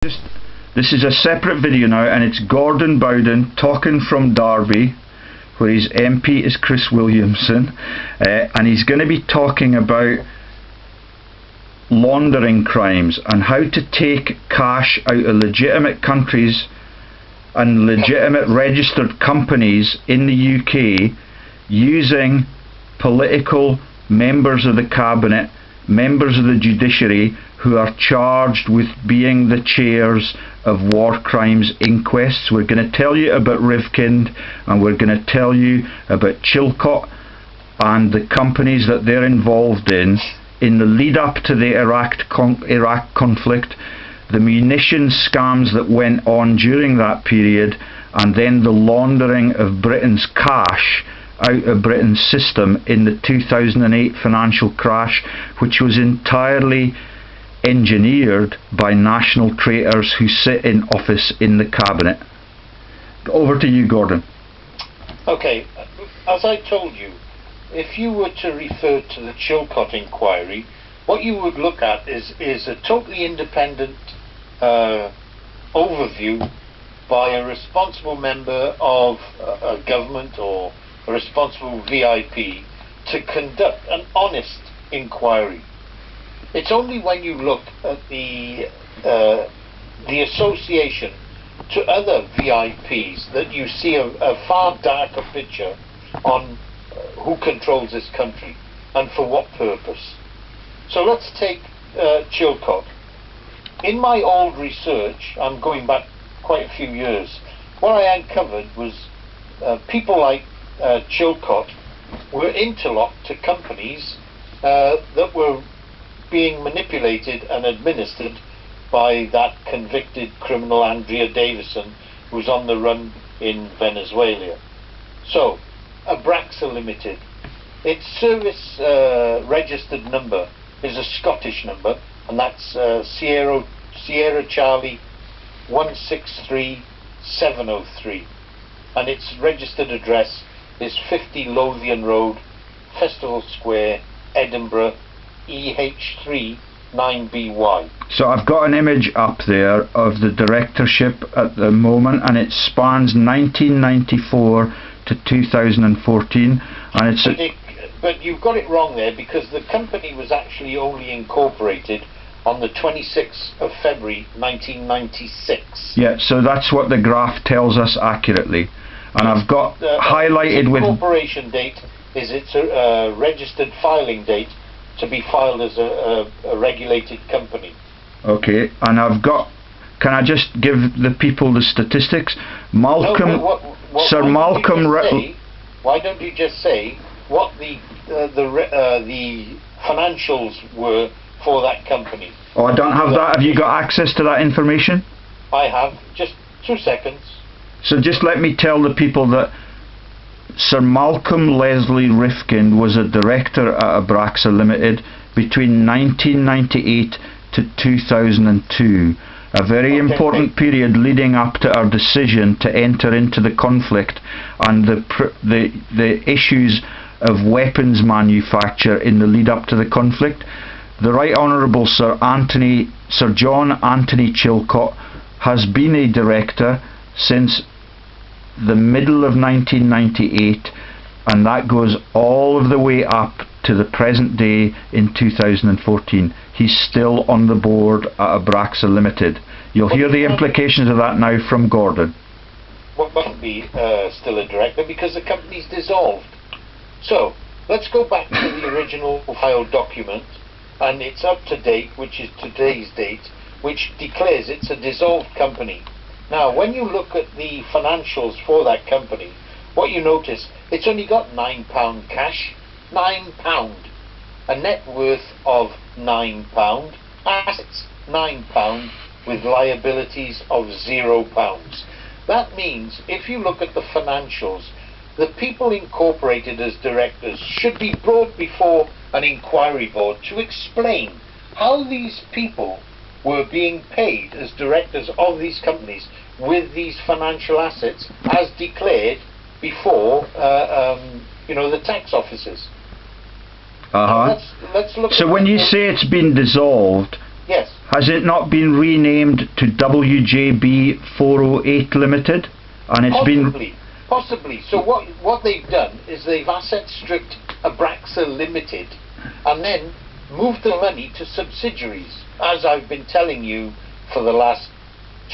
This is a separate video now, and it's Gordon Bowden talking from Derby, where his MP is Chris Williamson, and he's going to be talking about laundering crimes and how to take cash out of legitimate countries and legitimate registered companies in the UK using political members of the cabinet, members of the judiciary, who are charged with being the chairs of war crimes inquests. We're going to tell you about Rifkind, and we're going to tell you about Chilcot and the companies that they're involved in the lead up to the Iraq conflict, the munitions scams that went on during that period, and then the laundering of Britain's cash out of Britain's system in the 2008 financial crash, which was entirely engineered by national traitors who sit in office in the cabinet. Over to you, Gordon. Okay, as I told you, if you were to refer to the Chilcot inquiry, what you would look at is a totally independent overview by a responsible member of a government or a responsible VIP to conduct an honest inquiry. It's only when you look at the association to other VIPs that you see a far darker picture on who controls this country and for what purpose. So let's take Chilcot. In my old research, I'm going back quite a few years, what I uncovered was people like Chilcot were interlocked to companies that were being manipulated and administered by that convicted criminal Andrea Davison, who's on the run in Venezuela. So, Abraxa Limited, its service registered number is a Scottish number, and that's Sierra Charlie 163703, and its registered address is 50 Lothian Road, Festival Square, Edinburgh, EH3 9BY. So I've got an image up there of the directorship at the moment, and it spans 1994 to 2014, and it's but you've got it wrong there, because the company was actually only incorporated on the 26th of February 1996. Yeah, so that's what the graph tells us accurately, and I've got highlighted with incorporation date is its registered filing date to be filed as a regulated company. Okay, and I've got, can I just give the people the statistics? Malcolm, Sir Malcolm... Why don't you just say what the financials were for that company? Oh, I don't have that. Have you got access to that information? I have. Just 2 seconds. So just let me tell the people that Sir Malcolm Leslie Rifkind was a director at Abraxa Limited between 1998 to 2002, a very important period leading up to our decision to enter into the conflict and the issues of weapons manufacture in the lead up to the conflict. The Right Honourable Sir John Anthony Chilcot has been a director since the middle of 1998, and that goes all of the way up to the present day in 2014. He's still on the board at Abraxa Limited. You'll hear the implications of that now from Gordon. Well, won't be still a director because the company's dissolved. So let's go back to the original file document, and it's up to date, which is today's date, which declares it's a dissolved company. Now, when you look at the financials for that company, what you notice, it's only got £9 cash, £9, a net worth of £9, assets £9, with liabilities of £0. That means, if you look at the financials, the people incorporated as directors should be brought before an inquiry board to explain how these people were being paid as directors of these companies with these financial assets as declared before the tax officers. Let's look. So when you say it's been dissolved, yes, Has it not been renamed to WJB 408 Limited? And it's Possibly. So what they've done is they've asset stripped Abraxa Limited and then moved the money to subsidiaries, as I've been telling you for the last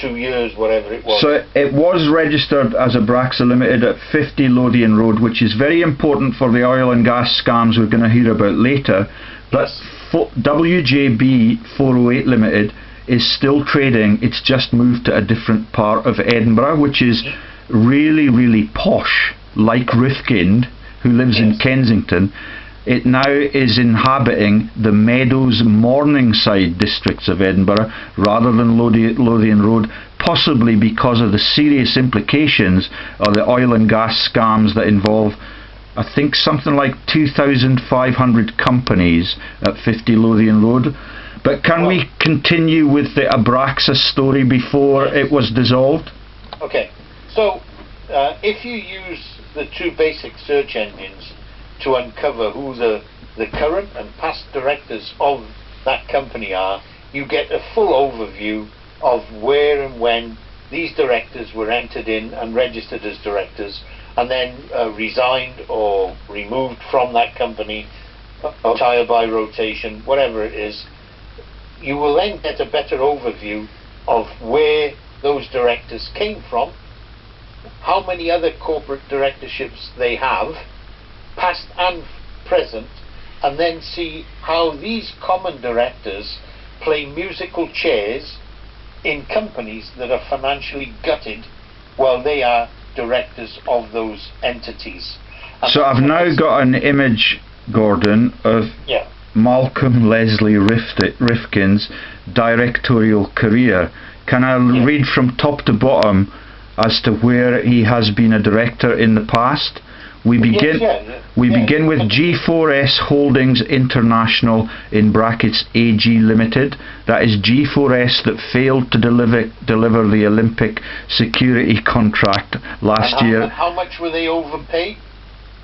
2 years, whatever it was. So it was registered as Abraxa Limited at 50 Lothian Road, which is very important for the oil and gas scams we're going to hear about later. But Yes. WJB 408 Limited is still trading. It's just moved to a different part of Edinburgh, which is really, really posh, like Rifkind, who lives in Yes. Kensington. It now is inhabiting the Meadows Morningside districts of Edinburgh rather than Lothian Road, possibly because of the serious implications of the oil and gas scams that involve, I think, something like 2,500 companies at 50 Lothian Road. But can we continue with the Abraxa story before it was dissolved? Okay, so if you use the two basic search engines to uncover who the current and past directors of that company are, you get a full overview of where and when these directors were entered in and registered as directors, and then resigned or removed from that company, retired by rotation, whatever it is. You will then get a better overview of where those directors came from, how many other corporate directorships they have, past and present, and then see how these common directors play musical chairs in companies that are financially gutted while they are directors of those entities. And so I've now got an image, Gordon, of yeah. Malcolm Leslie Rifkin's directorial career. Can I read from top to bottom as to where he has been a director in the past? We begin with G4S Holdings International in brackets AG Limited. That is G4S that failed to deliver the Olympic security contract last year. How much were they overpaid?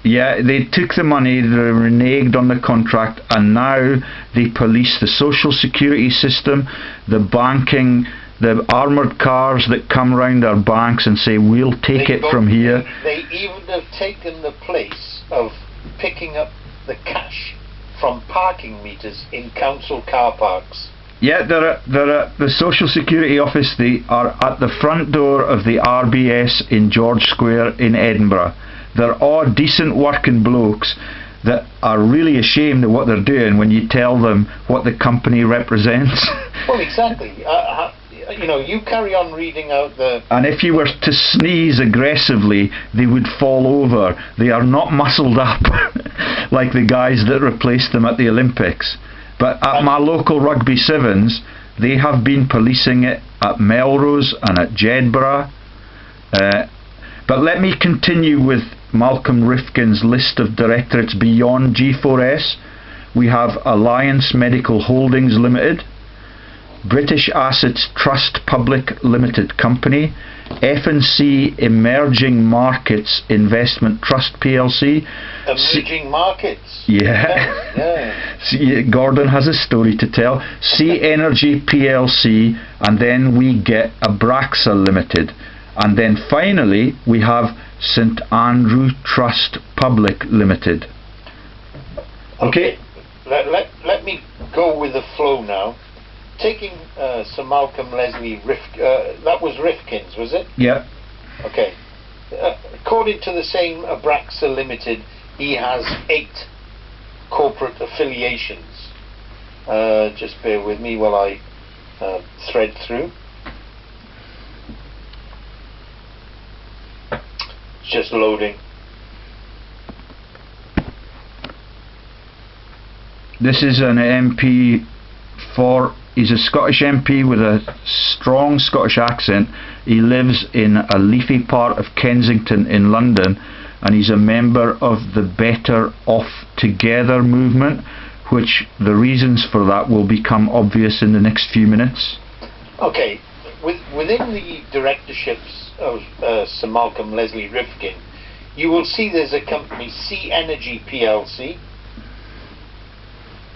Yeah, they took the money, they reneged on the contract, and now they police the social security system, the banking, the armoured cars that come round our banks and say, we'll take it from here. They even have taken the place of picking up the cash from parking meters in council car parks. Yeah, they're at the Social Security office. They are at the front door of the RBS in George Square in Edinburgh. They're all decent working blokes that are really ashamed of what they're doing when you tell them what the company represents. Well, exactly. You know, you carry on reading out the... And if you were to sneeze aggressively, they would fall over. They are not muscled up like the guys that replaced them at the Olympics. But at my local Rugby Sevens, they have been policing it at Melrose and at Jedburgh. But let me continue with Malcolm Rifkin's list of directorates beyond G4S. We have Alliance Medical Holdings Limited, British Assets Trust Public Limited Company, F&C Emerging Markets Investment Trust PLC. Emerging markets. Yeah. See, Gordon has a story to tell. C Energy PLC, and then we get Abraxa Limited. And then finally we have St Andrew Trust Public Limited. Okay. Let me go with the flow now. Taking Sir Malcolm Leslie that was Rifkin's, was it? Yeah. Okay. According to the same Abraxa Limited, he has 8 corporate affiliations. Just bear with me while I thread through. It's just loading. This is an MP for... He's a Scottish MP with a strong Scottish accent. He lives in a leafy part of Kensington in London, and he's a member of the Better Off Together movement, which the reasons for that will become obvious in the next few minutes. Okay, within the directorships of Sir Malcolm Leslie Rifkin, you will see there's a company, C Energy PLC.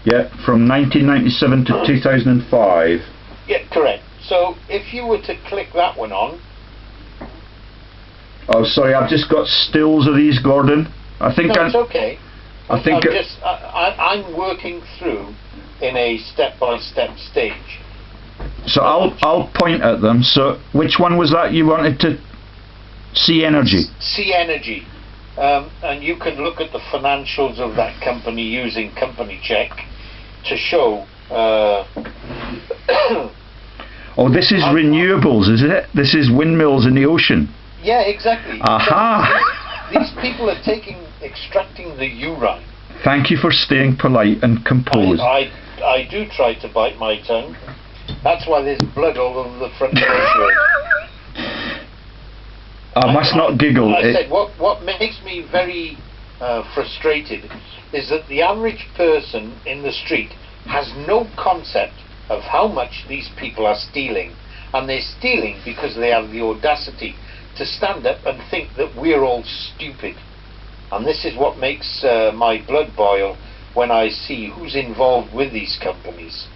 Yeah, from 1997 to 2005. Yeah, correct. So if you were to click that one on, Oh, sorry, I've just got stills of these, Gordon. I think no, it's okay. I think I'm working through in a step-by-step stage. so. I'll point at them. So, which one was that you wanted to see? Energy. See energy. And you can look at the financials of that company using Company Check to show. Oh, this is renewables, is it? This is windmills in the ocean. Yeah, exactly. Aha! These people are extracting the urine. Thank you for staying polite and composed. I do try to bite my tongue. That's why there's blood all over the front of my shirt. I must not giggle. I said, what makes me very frustrated is that the average person in the street has no concept of how much these people are stealing. And they're stealing because they have the audacity to stand up and think that we're all stupid. And this is what makes my blood boil when I see who's involved with these companies.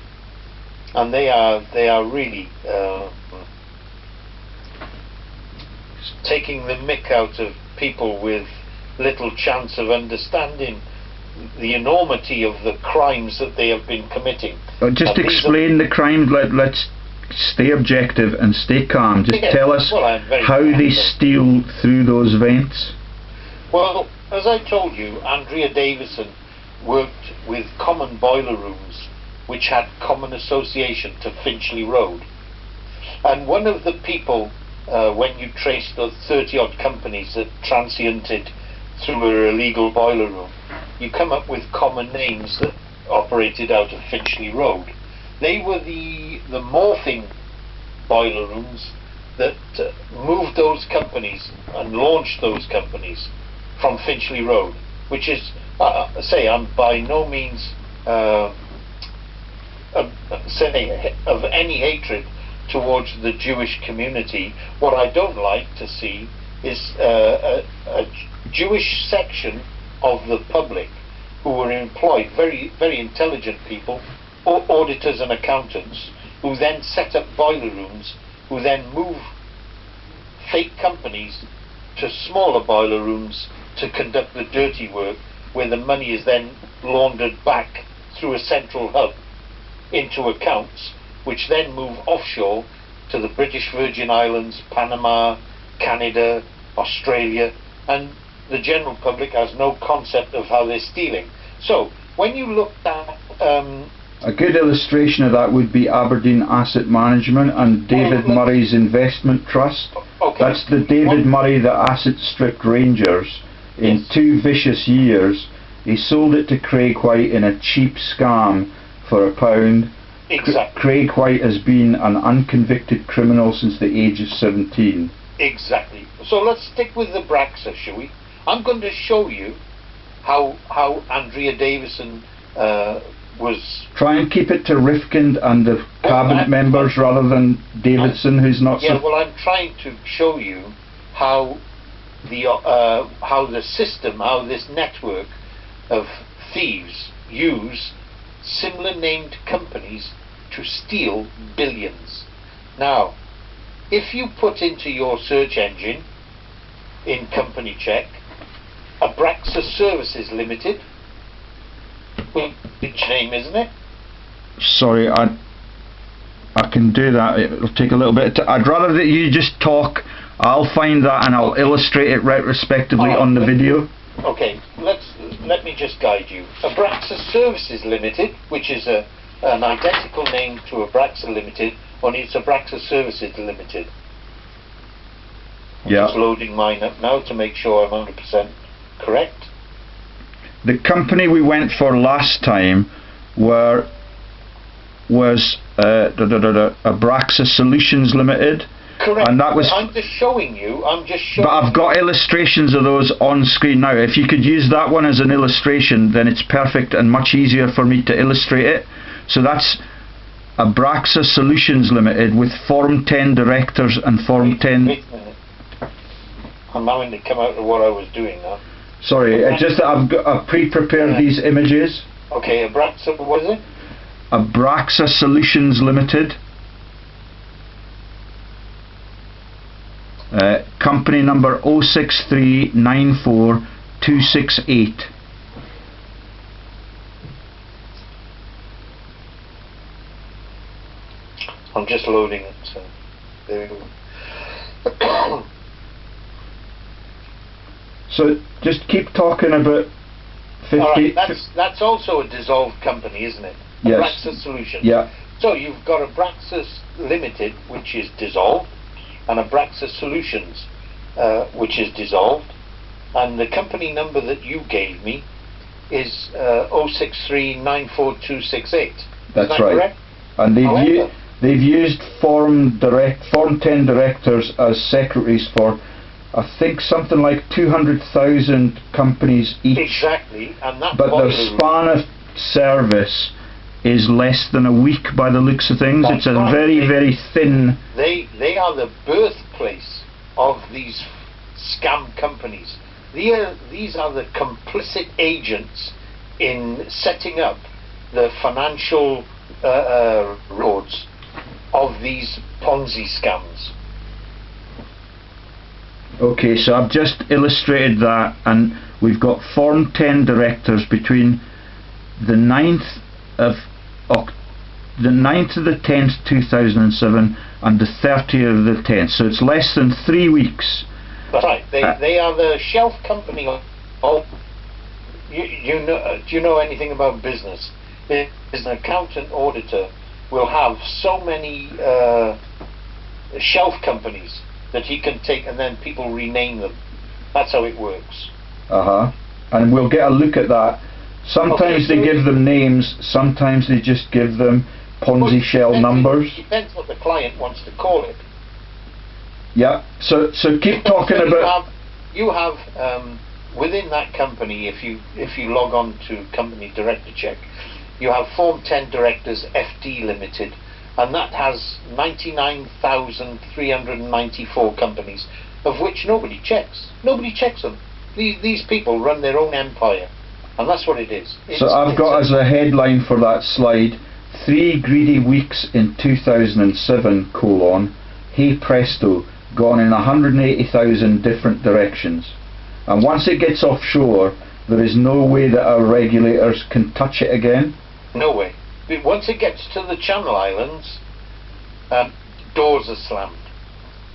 And they are really taking the mick out of people with little chance of understanding the enormity of the crimes that they have been committing. Just explain the crime. Let's stay objective and stay calm. Just tell us how they steal through those vents. Well, as I told you, Andrea Davison worked with common boiler rooms which had common association to Finchley Road. And one of the people, when you trace the 30-odd companies that transiented through an illegal boiler room, you come up with common names that operated out of Finchley Road. They were the morphing boiler rooms that moved those companies and launched those companies from Finchley Road, which is, I'm by no means of any hatred towards the Jewish community. What I don't like to see is a Jewish section of the public who were employed, very, very intelligent people, auditors and accountants, who then set up boiler rooms, who then move fake companies to smaller boiler rooms to conduct the dirty work, where the money is then laundered back through a central hub into accounts, which then move offshore to the British Virgin Islands, Panama, Canada, Australia, and the general public has no concept of how they're stealing. So when you look at a good illustration of that would be Aberdeen Asset Management and David Murray's Investment Trust. Okay. That's the David Murray that asset stripped Rangers in 2 vicious years. He sold it to Craig White in a cheap scam for £1. Exactly. Craig White has been an unconvicted criminal since the age of 17. Exactly. So let's stick with the Braxa, shall we? I'm going to show you how Andrea Davison was... Try and keep it to Rifkind and the cabinet members rather than Davidson, who's not... Yeah, well, I'm trying to show you how the system, how this network of thieves use similar named companies to steal billions. Now, if you put into your search engine in Company Check Abraxa Services Limited, big name, isn't it? Sorry, I can do that. It'll take a little bit. I'd rather that you just talk. I'll find that and I'll illustrate it retrospectively on the video. Okay, let me just guide you. Abraxa Services Limited, which is an identical name to Abraxa Limited, only it's Abraxa Services Limited. I'm just loading mine up now to make sure I'm 100% correct. The company we went for last time was Abraxa Solutions Limited. Correct. And that was. I'm just showing you. But I've got illustrations of those on screen now. If you could use that one as an illustration, then it's perfect and much easier for me to illustrate it. So that's Abraxa Solutions Limited with Form 10 directors and Form 10. Wait a minute. I'm having to come out of what I was doing now. Sorry, I've pre-prepared these images. Okay, Abraxa, what is it? Abraxa Solutions Limited. Company number 06394 I'm just loading it, so there we go. So just keep talking about 50. Alright, that's also a dissolved company, isn't it? Yes. Abraxas Solutions. Yeah. So you've got Abraxas Limited, which is dissolved, and Abraxas Solutions, which is dissolved, and the company number that you gave me is 0639428. That's that right. Correct? And However, they've used Form 10 directors as secretaries for, I think, something like 200,000 companies each. exactly, and that But their boiler room- span of service is less than a week by the looks of things. That's It's a right. very, very thin. They are the birthplace of these scam companies. These are the complicit agents in setting up the financial roads of these Ponzi scams. Okay, so I've just illustrated that, and we've got Form 10 directors between the 9th of the 9th of the 10th 2007 and the 30th of the 10th, so it's less than 3 weeks. That's right. They are the shelf company of you know. Do you know anything about business? There's an accountant auditor will have so many shelf companies that he can take, and then people rename them. That's how it works. And we'll get a look at that. Sometimes Okay, they so give them names, sometimes they just give them Ponzi shell numbers. It depends what the client wants to call it. Yeah, so keep talking So about. you have within that company, if you log on to Company Director Check, you have Form 10 Directors FD Limited, and that has 99,394 companies, of which nobody checks. Nobody checks them. These people run their own empire, and that's what it is. So I've got as a headline for that slide, 3 greedy weeks in 2007, hey presto, gone in 180,000 different directions. And once it gets offshore, there is no way that our regulators can touch it again. No way. But once it gets to the Channel Islands, doors are slammed.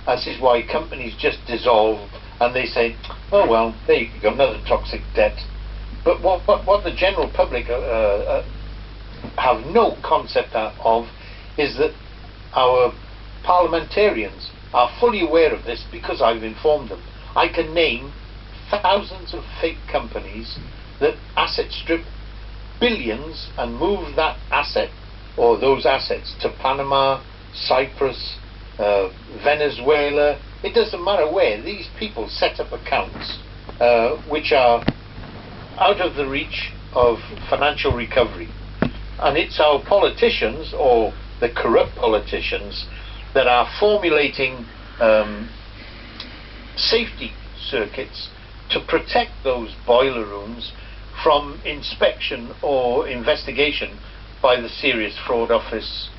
This is why companies just dissolve, and they say, oh well, there you go, another toxic debt. But what the general public have no concept of is that our parliamentarians are fully aware of this, because I've informed them. I can name thousands of fake companies that asset strip billions and move that asset or those assets to Panama, Cyprus, Venezuela. It doesn't matter where. These people set up accounts which are out of the reach of financial recovery, and it's our politicians, or the corrupt politicians, that are formulating safety circuits to protect those boiler rooms from inspection or investigation by the Serious Fraud Office,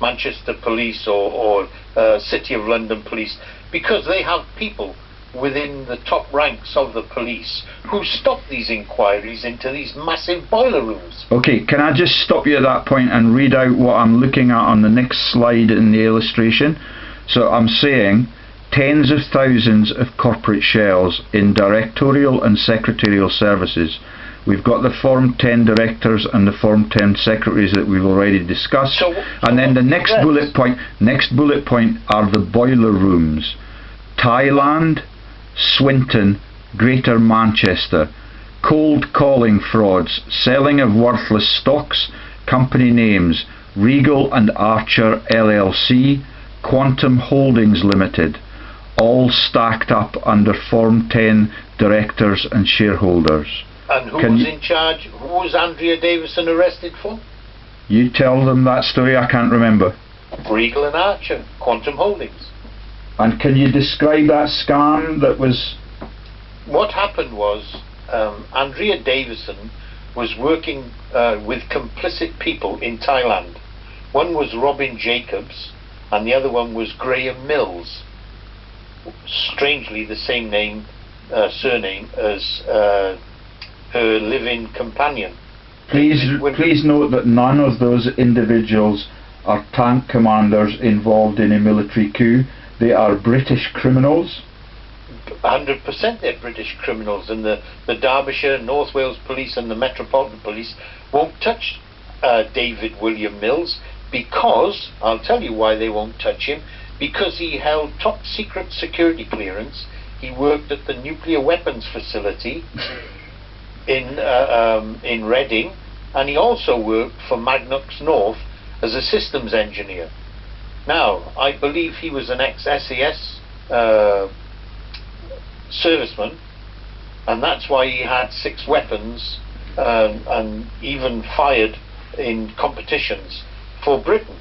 Manchester Police, or City of London Police, because they have people within the top ranks of the police who stop these inquiries into these massive boiler rooms. Okay, can I just stop you at that point and read out what I'm looking at on the next slide in the illustration? So I'm saying tens of thousands of corporate shells in directorial and secretarial services. We've got the Form 10 directors and the Form 10 secretaries that we've already discussed. And then the next bullet point are the boiler rooms. Thailand, Swinton, Greater Manchester. Cold calling frauds, selling of worthless stocks, company names, Regal and Archer LLC, Quantum Holdings Limited, all stacked up under Form 10 directors and shareholders. And who was in charge? Who was Andrea Davison arrested for? You tell them that story, I can't remember. Regal and Archer, Quantum Holdings. And can you describe that scam that was... What happened was, Andrea Davison was working with complicit people in Thailand. One was Robin Jacobs, and the other one was Graham Mills. strangely the same name, surname as her living companion. Please note that none of those individuals are tank commanders involved in a military coup. They are British criminals. 100% they're British criminals, and the Derbyshire, North Wales Police and the Metropolitan Police won't touch David William Mills, because, I'll tell you why they won't touch him, because he held top secret security clearance. He worked at the nuclear weapons facility in Reading, and he also worked for Magnux North as a systems engineer. Now, I believe he was an ex-SAS serviceman, and that's why he had 6 weapons and even fired in competitions for Britain.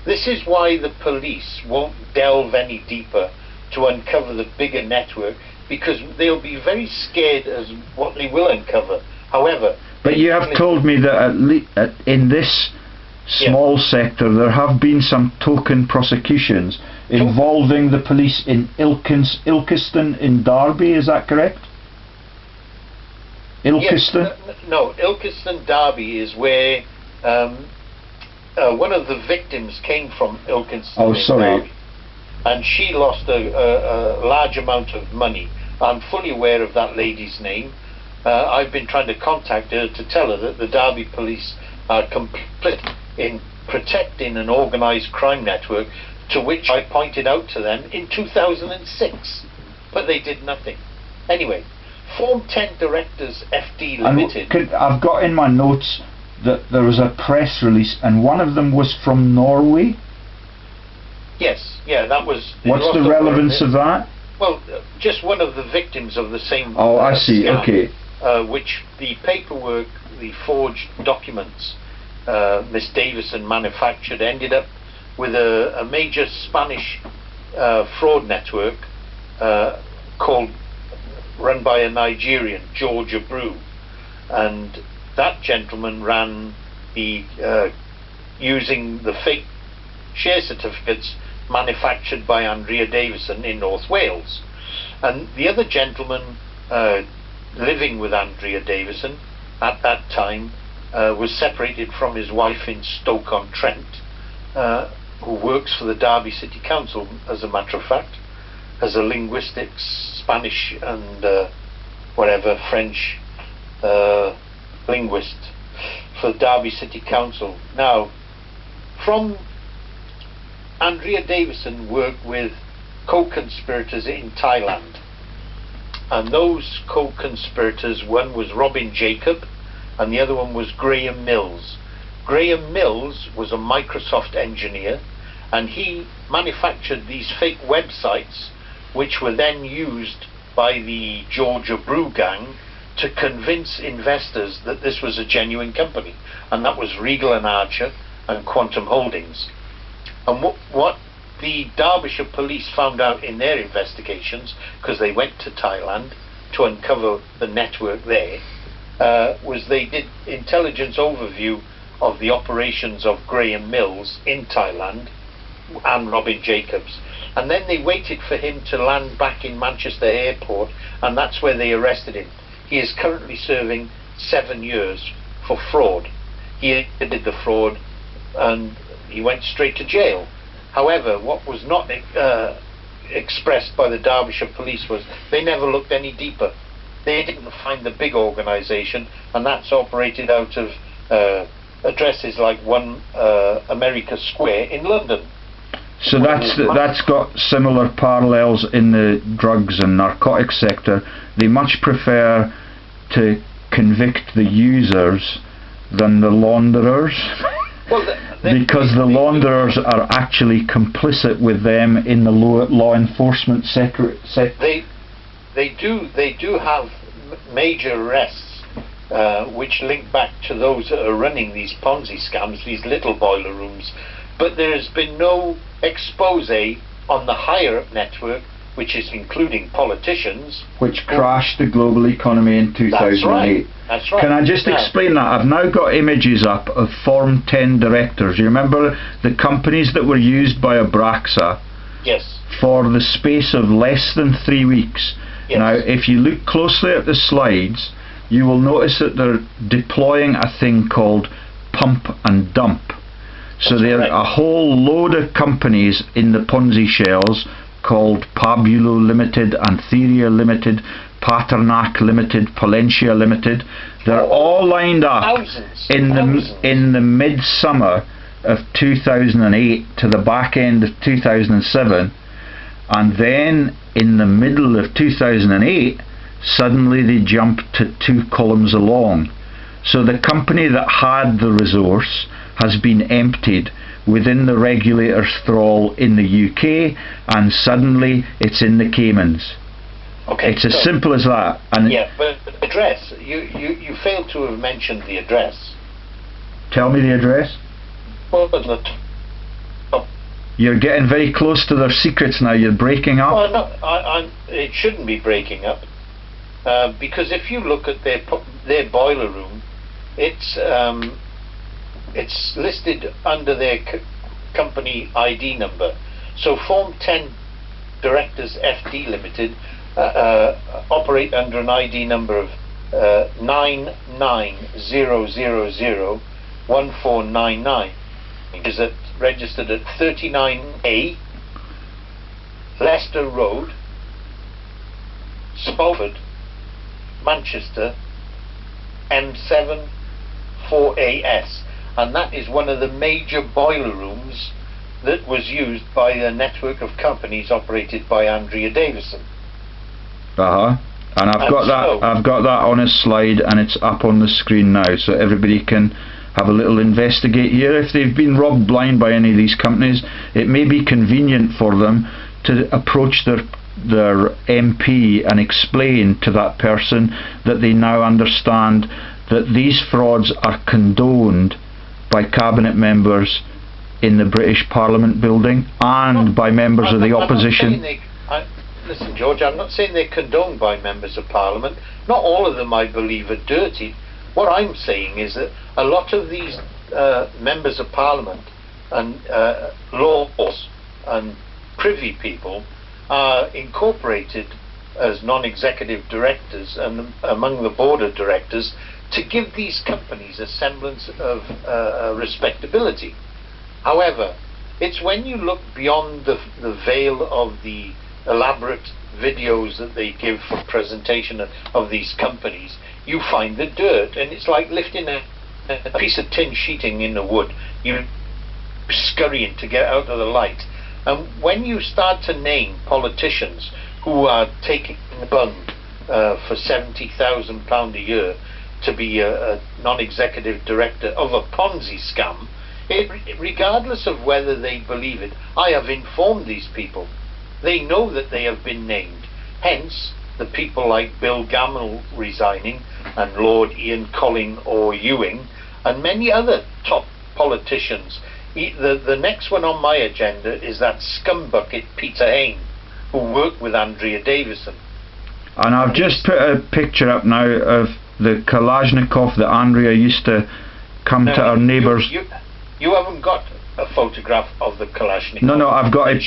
This is why the police won't delve any deeper to uncover the bigger network, because they'll be very scared as what they will uncover. However, but you have told me that in this small sector there have been some token prosecutions involving the police in Ilkeston in Derby, is that correct? Ilkeston? Yes, no, Ilkeston, Derby is where one of the victims came from. Ilkeston. Oh, sorry. Derby, and she lost a large amount of money. I'm fully aware of that lady's name. I've been trying to contact her to tell her that the Derby police are complicit in protecting an organised crime network, to which I pointed out to them in 2006, but they did nothing. Anyway, Form 10 Directors FD Limited. I've got in my notes that there was a press release, and one of them was from Norway. Yes, yeah, that was... What's the relevance of that? Well, just one of the victims of the same... Oh, I see, scam, okay. Which the paperwork, the forged documents Miss Davison manufactured, ended up with a major Spanish fraud network run by a Nigerian, George Abreu, and that gentleman ran using the fake share certificates manufactured by Andrea Davison in North Wales. And the other gentleman living with Andrea Davison at that time was separated from his wife in Stoke-on-Trent, who works for the Derby City Council, as a matter of fact, as a linguistics, Spanish and French linguist for the Derby City Council. Now, from Andrea Davison worked with co-conspirators in Thailand, and those co-conspirators, one was Robin Jacob and the other one was Graham Mills. Graham Mills was a Microsoft engineer, and he manufactured these fake websites which were then used by the George Abreu gang to convince investors that this was a genuine company, and that was Regal and Archer and Quantum Holdings. And what the Derbyshire police found out in their investigations, because they went to Thailand to uncover the network there, was they did intelligence overview of the operations of Graham Mills in Thailand and Robin Jacobs, and then they waited for him to land back in Manchester Airport, and that's where they arrested him. He is currently serving 7 years for fraud. He did the fraud and he went straight to jail. However, what was not expressed by the Derbyshire police was they never looked any deeper. They didn't find the big organisation, and that's operated out of addresses like 1 America Square in London. So that's got similar parallels in the drugs and narcotics sector. They much prefer to convict the users than the launderers. Well, because the launderers are actually complicit with them in the law enforcement sector. They do have major arrests which link back to those that are running these Ponzi scams, these little boiler rooms. But there has been no expose on the higher up network, which is including politicians. Which crashed the global economy in 2008. That's right. Can I just explain that? I've now got images up of Form 10 directors. You remember the companies that were used by Abraxa Yes. for the space of less than 3 weeks. Yes. Now, if you look closely at the slides, you will notice that they're deploying a thing called pump and dump. So That's there correct. are a whole load of companies in the Ponzi shells called Pabulo Limited, Antheria Limited, Paternac Limited, Palencia Limited. They're all lined up Thousands. in the midsummer of 2008 to the back end of 2007, and then in the middle of 2008 suddenly they jumped to 2 columns along. So the company that had the resource has been emptied within the regulator's thrall in the UK, and suddenly it's in the Caymans. Okay. It's as so- simple as that. And Yeah, but the address. You failed to have mentioned the address. tell me the address. Well, on the top. You're getting very close to their secrets now. You're breaking up. Well, no, it shouldn't be breaking up, because if you look at their boiler room, it's listed under their company ID number. So Form 10 Directors FD Limited operate under an ID number of 990001499. Is it registered at 39A Leicester Road, Spalford, Manchester, M7 4AS, and that is one of the major boiler rooms that was used by a network of companies operated by Andrea Davison. And I've got that on a slide, and it's up on the screen now, so everybody can have a little investigate here. If they've been robbed blind by any of these companies, it may be convenient for them to approach their MP and explain to that person that they now understand that these frauds are condoned by cabinet members in the British Parliament building and by members of the opposition. Listen, George, I'm not saying they're condoned by members of Parliament. Not all of them, I believe, are dirty. What I'm saying is that a lot of these members of Parliament and laws and privy people are incorporated as non-executive directors and among the board of directors to give these companies a semblance of respectability. However, it's when you look beyond the veil of the elaborate videos that they give for presentation of these companies, you find the dirt, and it's like lifting a piece of tin sheeting in the wood. You're scurrying to get out of the light. And when you start to name politicians who are taking the bun for £70,000 a year to be a non-executive director of a Ponzi scam, regardless of whether they believe it, I have informed these people. They know that they have been named. Hence, the people like Bill Gammell resigning, and Lord Ian Colling or Ewing, and many other top politicians. The next one on my agenda is that scumbucket Peter Hain, who worked with Andrea Davison. And I've just put a picture up now of the Kalashnikov that Andrea used to come to our neighbours. You haven't got a photograph of the Kalashnikov. No, I've got a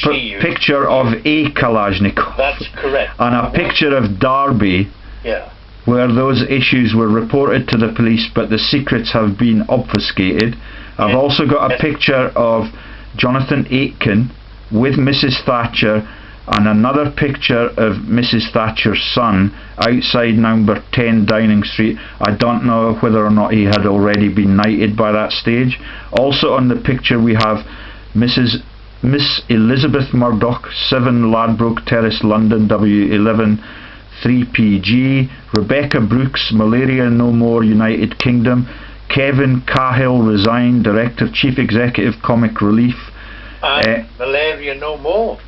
picture of a Kalashnikov. That's correct. And a picture of Derby, yeah, where those issues were reported to the police, but the secrets have been obfuscated. I've also got a picture of Jonathan Aitken with Mrs. Thatcher, and another picture of Mrs. Thatcher's son outside number 10 Downing Street. I don't know whether or not he had already been knighted by that stage. Also on the picture we have Miss Elizabeth Murdoch, 7 Ladbroke Terrace, London, W11 3PG. Rebecca Brooks, Malaria No More, United Kingdom. Kevin Cahill resigned, Director, Chief Executive, Comic Relief. Malaria No More.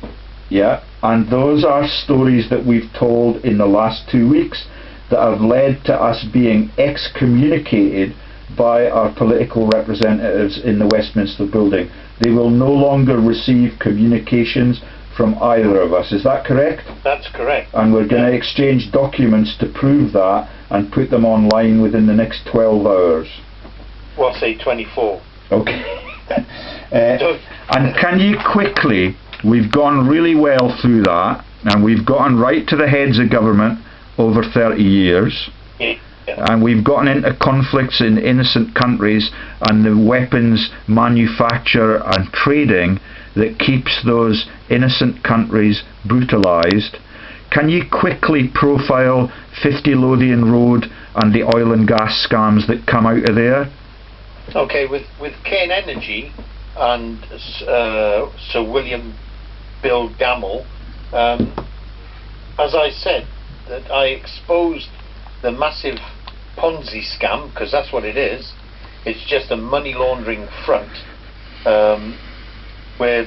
Yeah, and those are stories that we've told in the last 2 weeks that have led to us being excommunicated by our political representatives in the Westminster building. They will no longer receive communications from either of us. Is that correct? That's correct. And we're going to exchange documents to prove that and put them online within the next 12 hours. Well, say 24. Okay. And can you quickly We've gone really well through that, and we've gotten right to the heads of government over 30 years. Yeah. And we've gotten into conflicts in innocent countries and the weapons manufacture and trading that keeps those innocent countries brutalised. Can you quickly profile 50 Lothian Road and the oil and gas scams that come out of there? Okay, with Cairn Energy and Sir William Bill Gamble, as I said, that I exposed the massive Ponzi scam, because that's what it is. It's just a money laundering front, where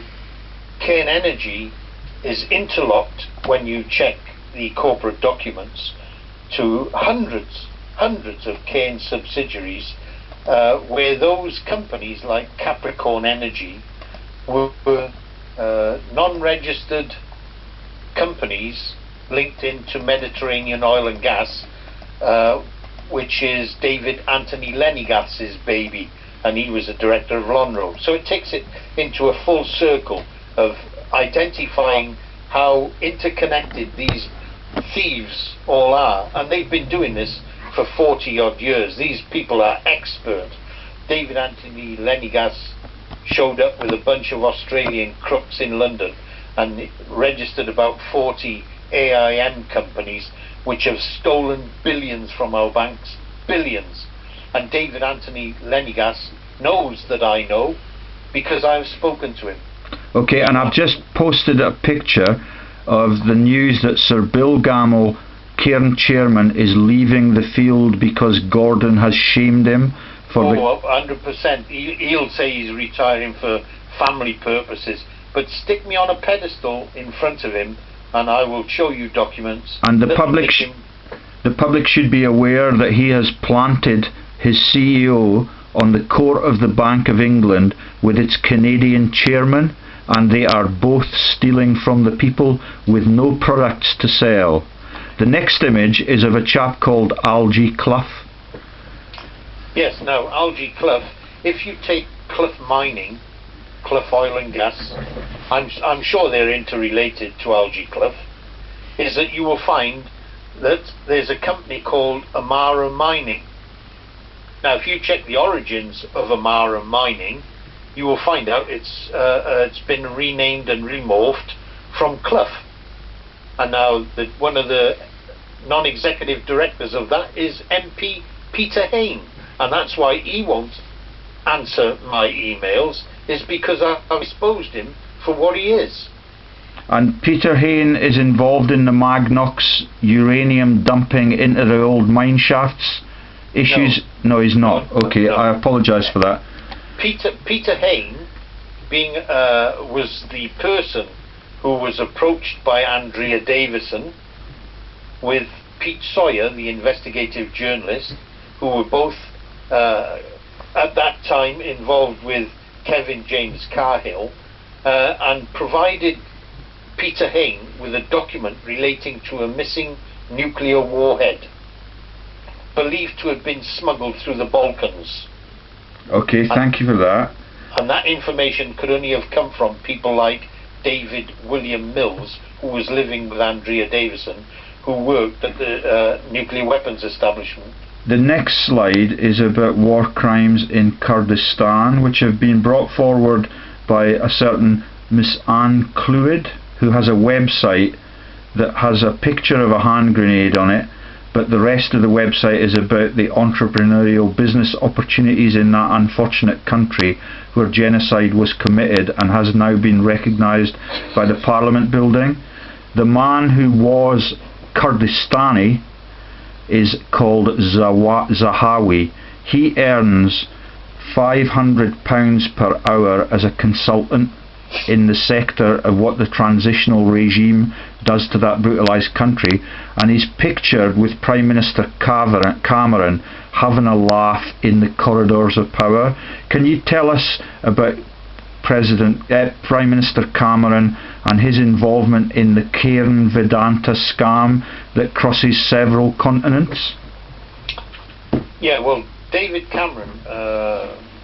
Cairn Energy is interlocked, when you check the corporate documents, to hundreds of Cairn subsidiaries, where those companies like Capricorn Energy were non-registered companies linked into Mediterranean oil and gas, which is David Anthony Lenigas's baby, and he was a director of Lonrho. So it takes it into a full circle of identifying how interconnected these thieves all are, and they've been doing this for 40 odd years. These people are expert. David Anthony Lenigas showed up with a bunch of Australian crooks in London and registered about 40 AIM companies which have stolen billions from our banks, billions. And David Anthony Lenigas knows that I know, because I've spoken to him. Okay, and I've just posted a picture of the news that Sir Bill Gamble, Cairn chairman, is leaving the field because Gordon has shamed him for 100%. He'll say he's retiring for family purposes, but stick me on a pedestal in front of him and I will show you documents. And the public should be aware that he has planted his CEO on the court of the Bank of England with its Canadian chairman, and they are both stealing from the people with no products to sell. The next image is of a chap called Algie Clough. Yes, now Algie Clough, if you take Clough Mining, Clough Oil and Gas, I'm sure they're interrelated to Algie Clough, is that you will find that there's a company called Amara Mining. Now if you check the origins of Amara Mining, you will find out it's been renamed and remorphed from Clough. And now one of the non-executive directors of that is MP Peter Hain, and that's why he won't answer my emails, is because I've exposed him for what he is. And Peter Hain is involved in the Magnox uranium dumping into the old mine shafts issues? No, he's not. Okay, no. I apologise for that. Peter Hain was the person who was approached by Andrea Davison with Pete Sawyer, the investigative journalist, who were both at that time involved with Kevin James Cahill, and provided Peter Hain with a document relating to a missing nuclear warhead believed to have been smuggled through the Balkans. Okay, thank you for that. And that information could only have come from people like David William Mills, who was living with Andrea Davison, who worked at the nuclear weapons establishment. The next slide is about war crimes in Kurdistan, which have been brought forward by a certain Miss Anne Clwyd, who has a website that has a picture of a hand grenade on it, but the rest of the website is about the entrepreneurial business opportunities in that unfortunate country where genocide was committed and has now been recognised by the Parliament building. The man who was Kurdistani is called Zahawi. He earns £500 per hour as a consultant in the sector of what the transitional regime does to that brutalised country, and he's pictured with Prime Minister Cameron having a laugh in the corridors of power. Can you tell us about Prime Minister Cameron and his involvement in the Cairn Vedanta scam that crosses several continents? Yeah, well, David Cameron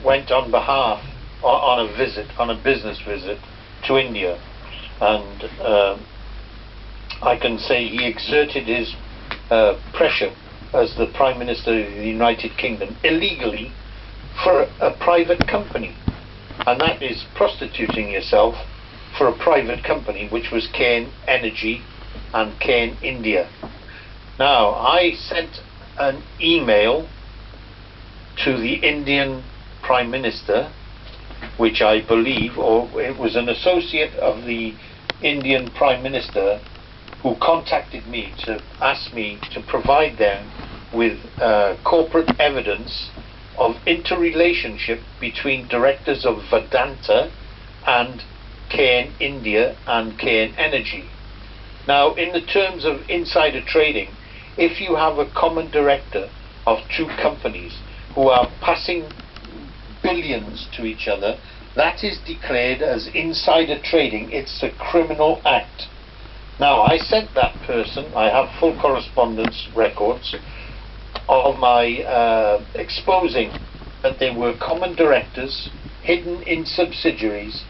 went on a business visit to India, and I can say he exerted his pressure as the Prime Minister of the United Kingdom illegally for a private company, and that is prostituting yourself for a private company, which was Cairn Energy and Cairn India. Now, I sent an email to the Indian Prime Minister, which I believe, or it was an associate of the Indian Prime Minister who contacted me to ask me to provide them with corporate evidence of interrelationship between directors of Vedanta and Cairn India and Cairn Energy. Now, in the terms of insider trading, if you have a common director of two companies who are passing billions to each other, that is declared as insider trading. It's a criminal act. Now, I sent that person, I have full correspondence records of my exposing that they were common directors hidden in subsidiaries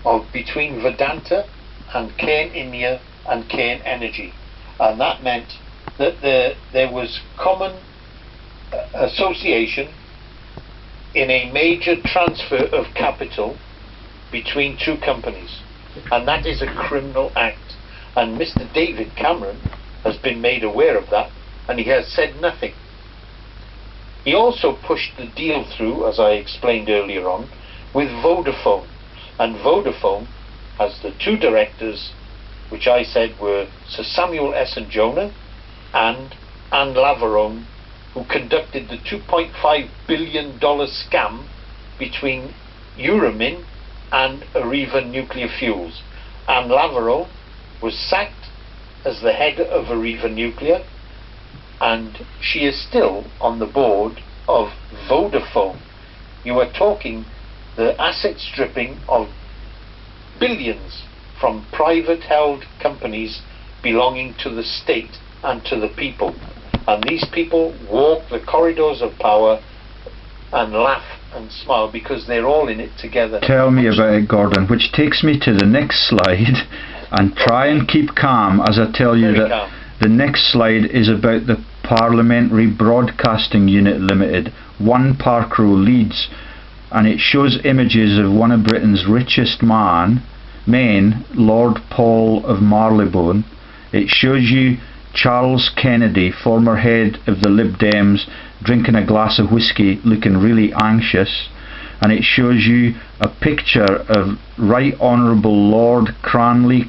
of between Vedanta and Cairn India and Cairn Energy, and that meant that there was common association in a major transfer of capital between two companies, and that is a criminal act, and Mr. David Cameron has been made aware of that, and he has said nothing. He also pushed the deal through, as I explained earlier on, with Vodafone, and Vodafone has the two directors, which I said were Sir Samuel S. and Jonah and Anne Laverone, who conducted the $2.5 billion scam between Euramin and Areva Nuclear Fuels. Anne Laverone was sacked as the head of Areva Nuclear, and she is still on the board of Vodafone. You are talking the asset stripping of billions from private held companies belonging to the state and to the people. And these people walk the corridors of power and laugh and smile because they're all in it together. Tell me about it, Gordon, which takes me to the next slide, and try and keep calm as I tell you that the next slide is about the Parliamentary Broadcasting Unit Limited, 1 Park Row, Leeds, and it shows images of one of Britain's richest men, Lord Paul of Marylebone. It shows you Charles Kennedy, former head of the Lib Dems, drinking a glass of whiskey, looking really anxious, and it shows you a picture of Right Honourable Lord Cranley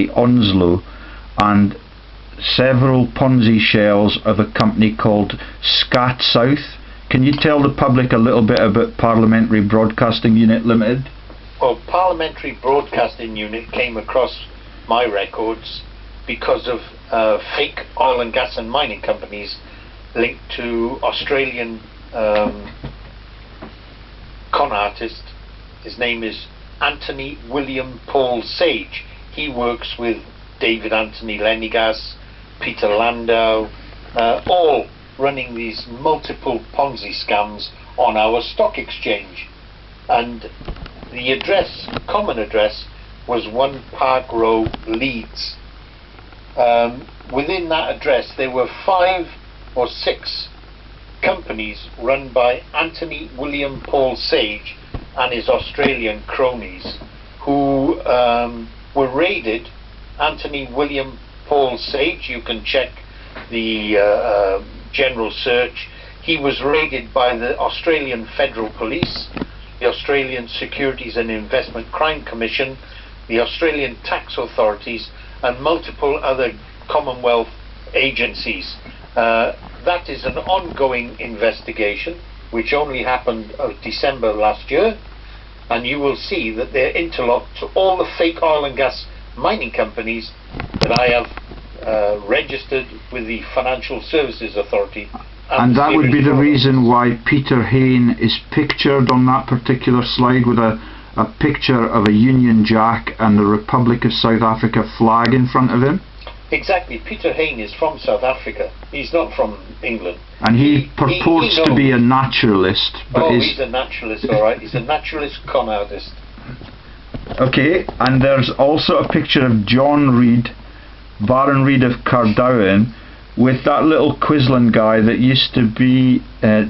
Onslow and several Ponzi shells of a company called Scat South. Can you tell the public a little bit about Parliamentary Broadcasting Unit Limited? Well, Parliamentary Broadcasting Unit came across my records because of fake oil and gas and mining companies linked to Australian con artist. His name is Anthony William Paul Sage. He works with David Anthony Lenigas, Peter Landau, all running these multiple Ponzi scams on our stock exchange. And the address, common address, was 1 Park Row, Leeds. Within that address there were 5 or 6 companies run by Anthony William Paul Sage and his Australian cronies, who were raided. Anthony William Paul Sage, you can check the general search, he was raided by the Australian Federal Police, the Australian Securities and Investment Crime Commission, the Australian tax authorities, and multiple other Commonwealth agencies. That is an ongoing investigation which only happened of December last year, and you will see that they're interlocked to all the fake oil and gas mining companies that I have registered with the Financial Services Authority. And that would be the reason why Peter Hain is pictured on that particular slide with a picture of a Union Jack and the Republic of South Africa flag in front of him. Exactly. Peter Hain is from South Africa. He's not from England. And he purports to be a naturalist. But he's a naturalist, all right. He's a naturalist con artist. Okay, and there's also a picture of John Reid, Baron Reid of Cardowan, with that little Quisling guy that used to be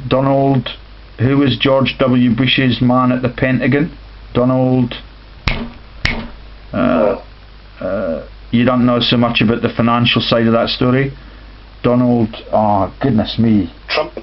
Donald, who was George W. Bush's man at the Pentagon? Donald... you don't know so much about the financial side of that story? Donald... oh, goodness me. Trump?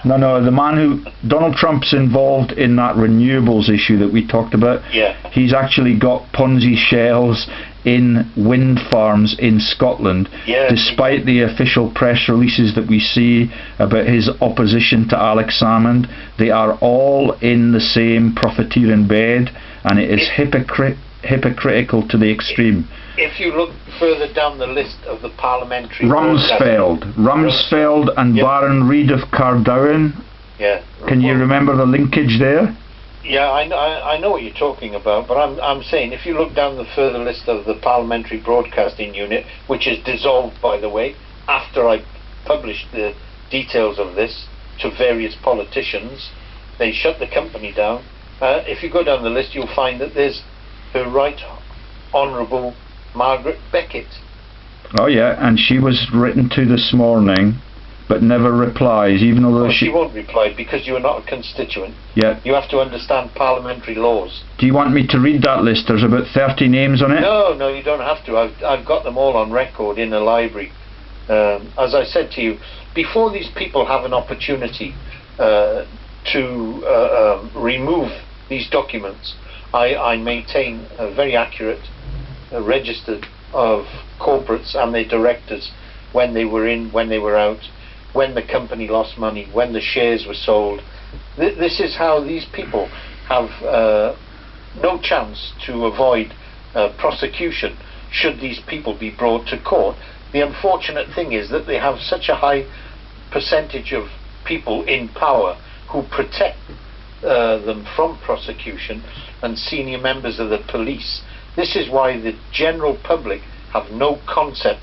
No, the man who... Donald Trump's involved in that renewables issue that we talked about. Yeah. He's actually got Ponzi shells in wind farms in Scotland, despite the official press releases that we see about his opposition to Alex Salmond. They are all in the same profiteering bed, and it is hypocritical to the extreme. If you look further down the list of the parliamentary... Rumsfeld and Baron Reid of Cardowan. Yeah. Can you remember the linkage there? Yeah, I know what you're talking about, but I'm saying if you look down the further list of the Parliamentary Broadcasting Unit, which is dissolved, by the way, after I published the details of this to various politicians, they shut the company down. If you go down the list, you'll find that there's Her Right Honourable Margaret Beckett. Oh yeah, and she was written to this morning, but never replies, even although she won't reply because you are not a constituent. Yeah. You have to understand parliamentary laws. Do you want me to read that list? There's about 30 names on it. No, you don't have to. I've got them all on record in a library. As I said to you, before these people have an opportunity to remove these documents, I maintain a very accurate register of corporates and their directors, when they were in, when they were out, when the company lost money, when the shares were sold. This is how these people have no chance to avoid prosecution should these people be brought to court. The unfortunate thing is that they have such a high percentage of people in power who protect them from prosecution, and senior members of the police. This is why the general public have no concept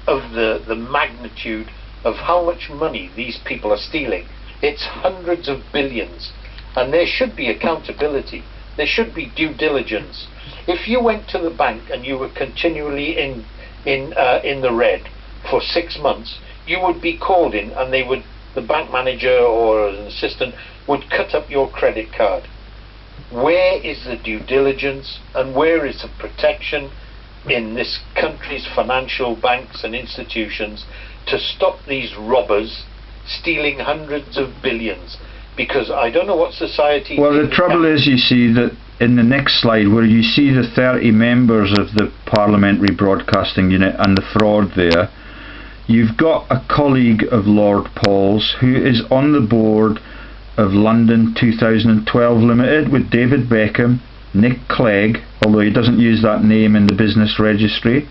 of the magnitude of how much money these people are stealing. It's hundreds of billions, and there should be accountability. There should be due diligence. If you went to the bank and you were continually in the red for 6 months, you would be called in, and the bank manager or an assistant would cut up your credit card. Where is the due diligence, and where is the protection in this country's financial banks and institutions to stop these robbers stealing hundreds of billions? Because I don't know what society... Well, the trouble is, you see, that in the next slide, where you see the 30 members of the Parliamentary Broadcasting Unit and the fraud there, you've got a colleague of Lord Paul's who is on the board of London 2012 Limited with David Beckham, Nick Clegg, although he doesn't use that name in the business registry.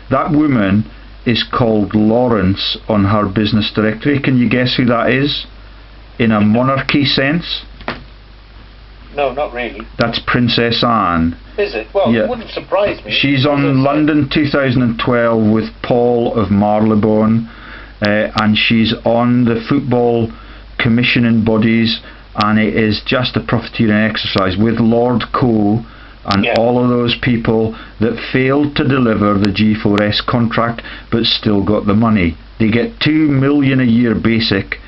That woman is called Lawrence on her business directory. Can you guess who that is in a monarchy sense? No, not really. That's Princess Anne. Is it? Well, yeah. It wouldn't surprise me. She's on London 2012 with Paul of Marylebone, and she's on the football commissioning bodies, and it is just a profiteering exercise with Lord Coe and all of those people that failed to deliver the G4S contract but still got the money. They get $2 million a year basic,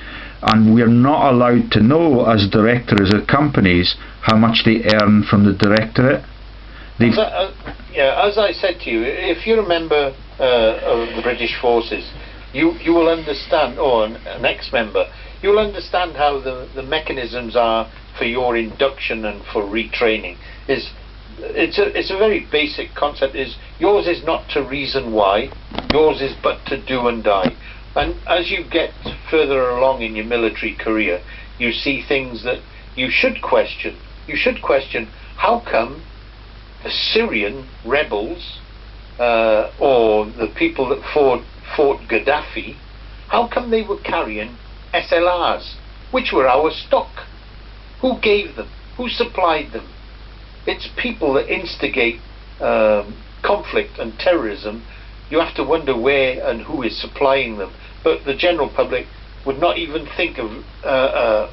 and we're not allowed to know as directors of companies how much they earn from the directorate. As I said to you, if you're a member of the British Forces, you will understand, or an ex-member, you'll understand how the mechanisms are for your induction and for retraining. It's a very basic concept. Yours is not to reason why, yours is but to do and die. And as you get further along in your military career, you see things that you should question. You should question, how come the Syrian rebels or the people that fought Gaddafi, how come they were carrying SLRs, which were our stock? Who gave them? Who supplied them? It's people that instigate conflict and terrorism. You have to wonder where and who is supplying them. But the general public would not even think of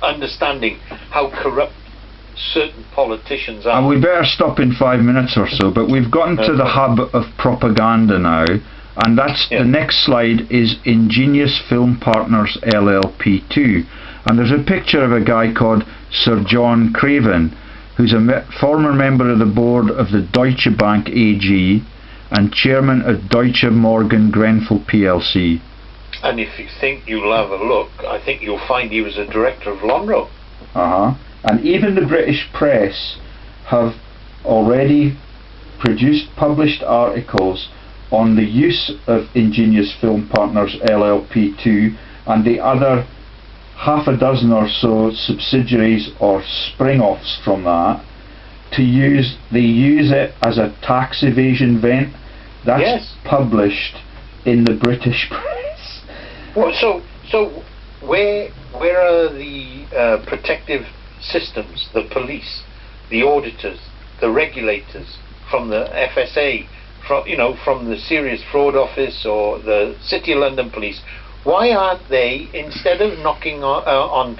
understanding how corrupt certain politicians are. And we better stop in 5 minutes or so, but we've gotten to the hub of propaganda now, and that's the next slide is Ingenious Film Partners LLP2, and there's a picture of a guy called Sir John Craven, who's a former member of the board of the Deutsche Bank AG and chairman of Deutsche Morgan Grenfell PLC. And if you think you'll have a look, I think you'll find he was a director of Lonrho. And even the British press have already published articles on the use of Ingenious Film Partners LLP2 and the other half a dozen or so subsidiaries or spring-offs from that they use it as a tax evasion vent. That's published in the British press. Well, so where are the protective systems, the police, the auditors, the regulators from the FSA, from the Serious Fraud Office or the City of London Police? Why aren't they, instead of knocking on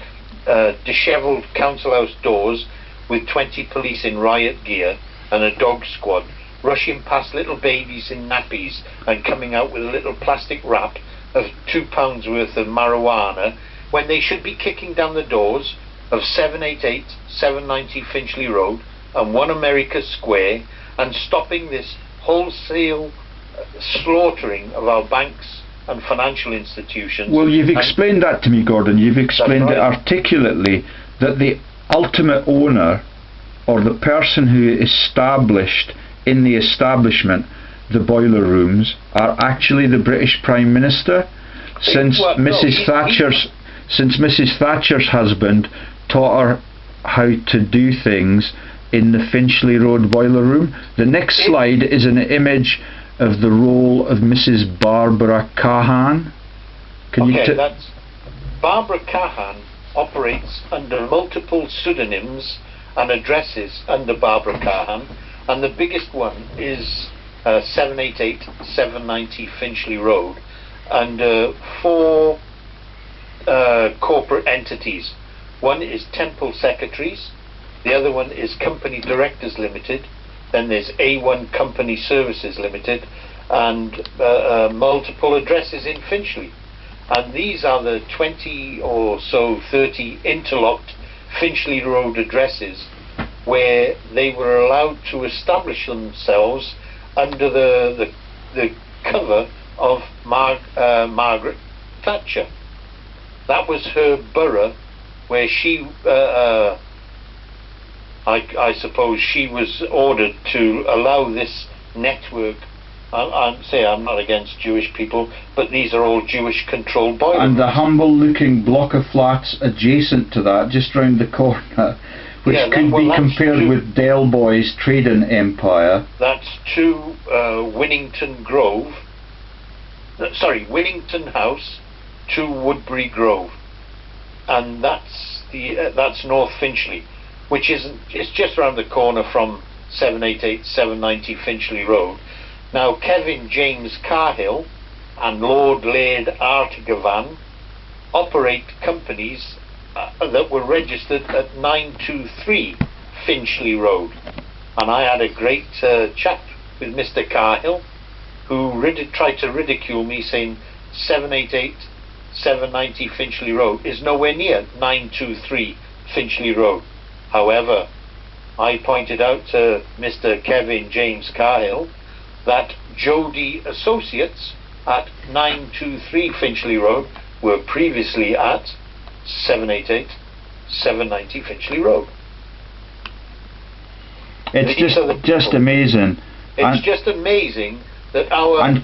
dishevelled council house doors with 20 police in riot gear and a dog squad, rushing past little babies in nappies and coming out with a little plastic wrap of £2 worth of marijuana, when they should be kicking down the doors of 788, 790 Finchley Road and 1 America Square and stopping this wholesale slaughtering of our banks and financial institutions? Well, you've explained that to me, Gordon. You've explained it articulately, that the ultimate owner, or the person who established in the establishment the boiler rooms, are actually the British Prime Minister, since Mrs. Thatcher's husband taught her how to do things in the Finchley Road boiler room. The next slide is an image of the role of Mrs. Barbara Cahan. That's Barbara Cahan operates under multiple pseudonyms and addresses under Barbara Cahan, and the biggest one is 788 790 Finchley Road, and 4 corporate entities. One is Temple Secretaries, the other one is Company Directors Limited, then there's A1 Company Services Limited, and multiple addresses in Finchley. And these are the 20 or so 30 interlocked Finchley Road addresses where they were allowed to establish themselves under the cover of Margaret Thatcher. That was her borough, where she, I suppose she was ordered to allow this network. I'm not against Jewish people, but these are all Jewish-controlled boilers. And the humble-looking block of flats adjacent to that, just round the corner, which could be compared with Del Boy's trading empire. That's to Winnington House to Woodbury Grove, and that's North Finchley, which it's just around the corner from 788 790 Finchley Road. Now, Kevin James Cahill and Lord Laird Artigavan operate companies that were registered at 923 Finchley Road. And I had a great chat with Mr. Cahill, who tried to ridicule me, saying 788 790 Finchley Road is nowhere near 923 Finchley Road. However, I pointed out to Mr. Kevin James Cahill that Jody Associates at 923 Finchley Road were previously at 788 790 Finchley Road. It's just amazing. It's just amazing that our... And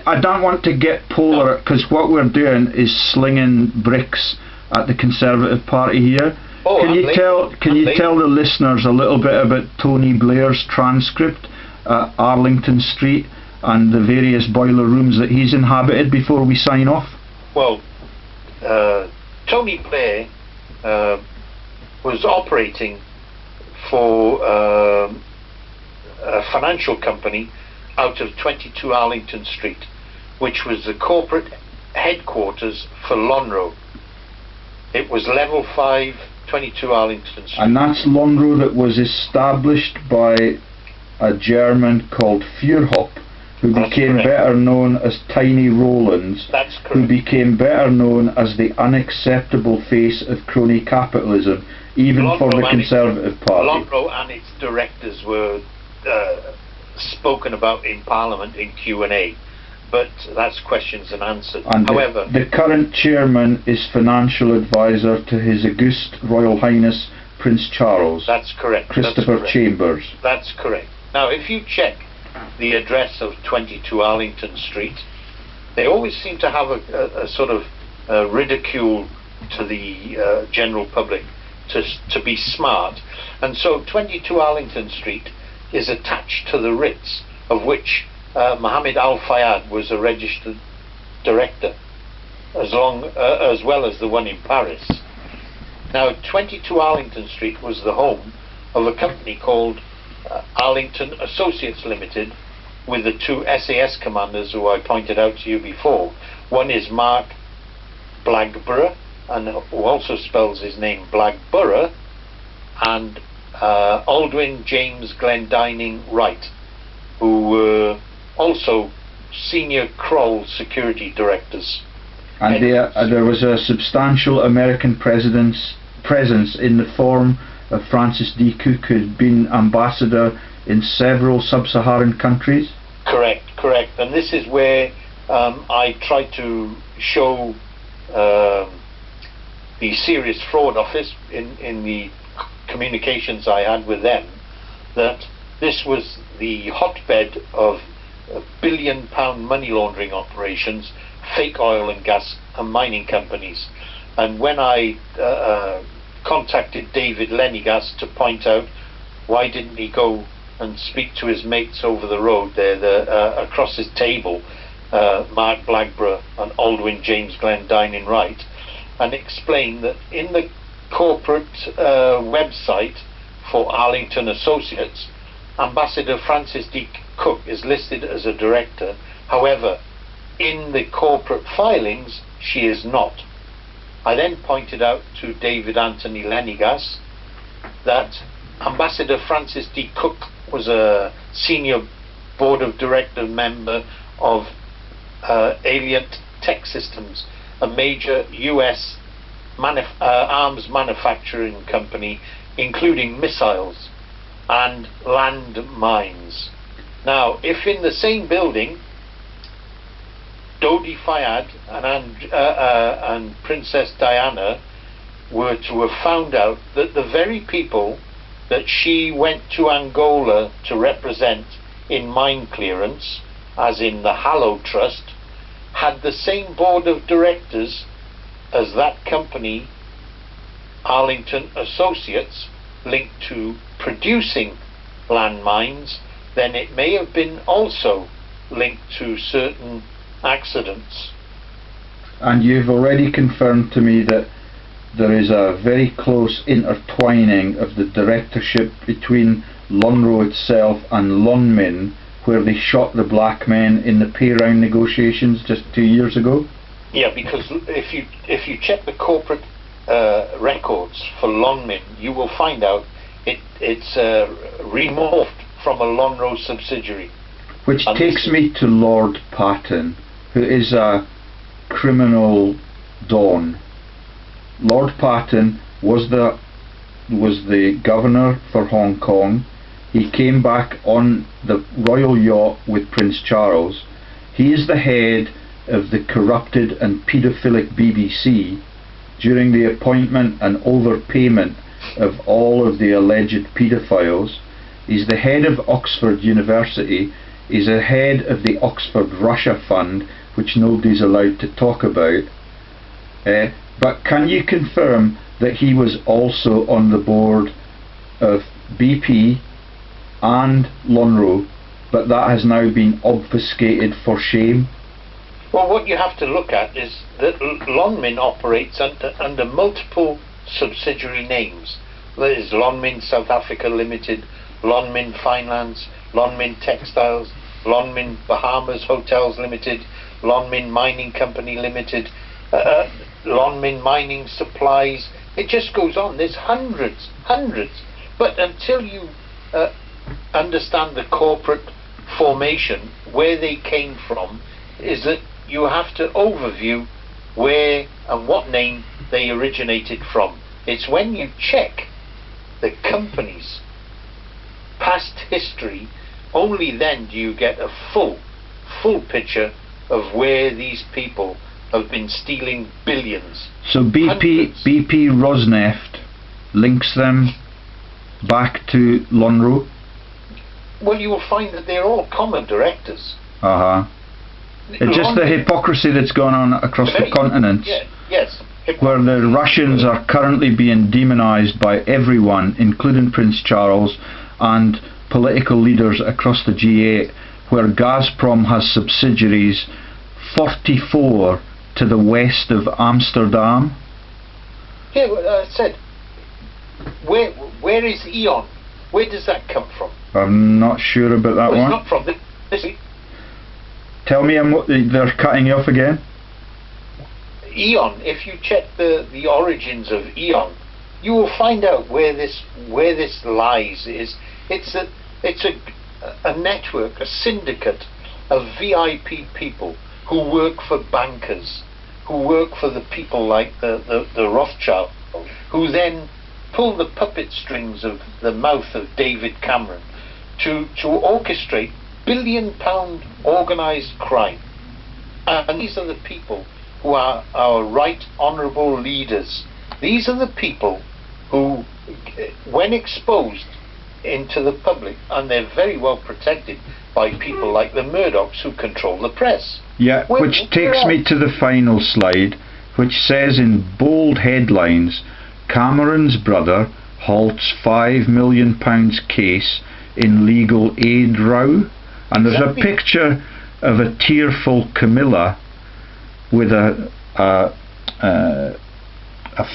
I don't want to get polar, because what we're doing is slinging bricks at the Conservative Party here. Can you tell the listeners a little bit about Tony Blair's transcript at Arlington Street and the various boiler rooms that he's inhabited before we sign off? Well, Tony Blair was operating for a financial company out of 22 Arlington Street, which was the corporate headquarters for Lonrho. It was level 5 22 Arlington Street. And that's Lonro that was established by a German called Feuerhopp, who That's became correct. better known as Tiny Rowlands, That's who correct. became better known as the unacceptable face of crony capitalism, even for the Lonro and its- Conservative Party. Lonro and its directors were spoken about in Parliament in Q&A, but that's questions and answered. And However, the current chairman is financial advisor to His August Royal Highness Prince Charles, that's correct. Christopher That's correct. Chambers. That's correct. Now, if you check the address of 22 Arlington Street, they always seem to have a sort of ridicule to the general public to be smart. And so 22 Arlington Street is attached to the Ritz, of which Mohammed Al Fayed was a registered director, as well as the one in Paris. Now, 22 Arlington Street was the home of a company called Arlington Associates Limited, with the two SAS commanders who I pointed out to you before. One is Mark Blagborough, and who also spells his name Blagborough, and Aldwyn James Glendining Wright, who were also senior Kroll security directors. And there was a substantial American presence in the form of Francis D. Cook, who had been ambassador in several sub-Saharan countries. Correct. And this is where I tried to show the Serious Fraud Office in the communications I had with them, that this was the hotbed of billion-pound money laundering operations, fake oil and gas and mining companies. And when I contacted David Lenigas to point out why didn't he go and speak to his mates over the road there, across his table, Mark Blagborough and Aldwyn James Glendining Wright, and explain that in the corporate website for Arlington Associates, Ambassador Francis D. Cook is listed as a director. However, in the corporate filings, she is not. I then pointed out to David Anthony Lenigas that Ambassador Francis D. Cook was a senior board of director member of Alliant Tech Systems, a major US arms manufacturing company, including missiles and land mines. Now, if in the same building Dodi Fayed and Princess Diana were to have found out that the very people that she went to Angola to represent in mine clearance, as in the Hallow Trust, had the same board of directors as that company, Arlington Associates, linked to producing landmines, then it may have been also linked to certain accidents. And you've already confirmed to me that there is a very close intertwining of the directorship between Lonro itself and Lonmin, where they shot the black men in the pay round negotiations just 2 years ago. Yeah, because if you check the corporate records for Lonmin, you will find out it's remorphed from a Lonro subsidiary. Which And takes me to Lord Patton, who is a criminal don. Lord Patton was the governor for Hong Kong. He came back on the royal yacht with Prince Charles. He is the head of the corrupted and paedophilic BBC during the appointment and overpayment of all of the alleged paedophiles. He's the head of Oxford University. He's the head of the Oxford Russia Fund, which nobody's allowed to talk about. But can you confirm that he was also on the board of BP and Lonro, but that has now been obfuscated for shame? Well, what you have to look at is that Lonmin operates under multiple subsidiary names. There is Lonmin South Africa Limited, Lonmin Finance, Lonmin Textiles, Lonmin Bahamas Hotels Limited, Lonmin Mining Company Limited, Lonmin Mining Supplies, It just goes on. There's hundreds. But until you understand the corporate formation, where they came from, is that you have to overview where and what name they originated from. It's when you check the company's past history, only then do you get a full picture of where these people have been stealing billions. So BP Rosneft links them back to Lonrho? Well, you will find that they're all common directors. It's just the hypocrisy that's going on across the continent. Yes. Where the Russians are currently being demonised by everyone, including Prince Charles and political leaders across the G8, where Gazprom has subsidiaries 44 to the west of Amsterdam. Yeah, well, I said, where is E.ON? Where does that come from? I'm not sure about that one. It's not from this. Tell me, they're cutting you off again. E.ON, if you check the origins of E.ON, you will find out where this lies. It's a network, a syndicate of VIP people who work for bankers, who work for the people like the Rothschild, who then pull the puppet strings of the mouth of David Cameron to orchestrate billion-pound organised crime. And these are the people who are our right honourable leaders. These are the people who, when exposed into the public, and they're very well protected by people like the Murdochs who control the press. Yeah, which takes me to the final slide, which says in bold headlines, Cameron's brother halts £5 million case in legal aid row. And there's a picture of a tearful Camilla with a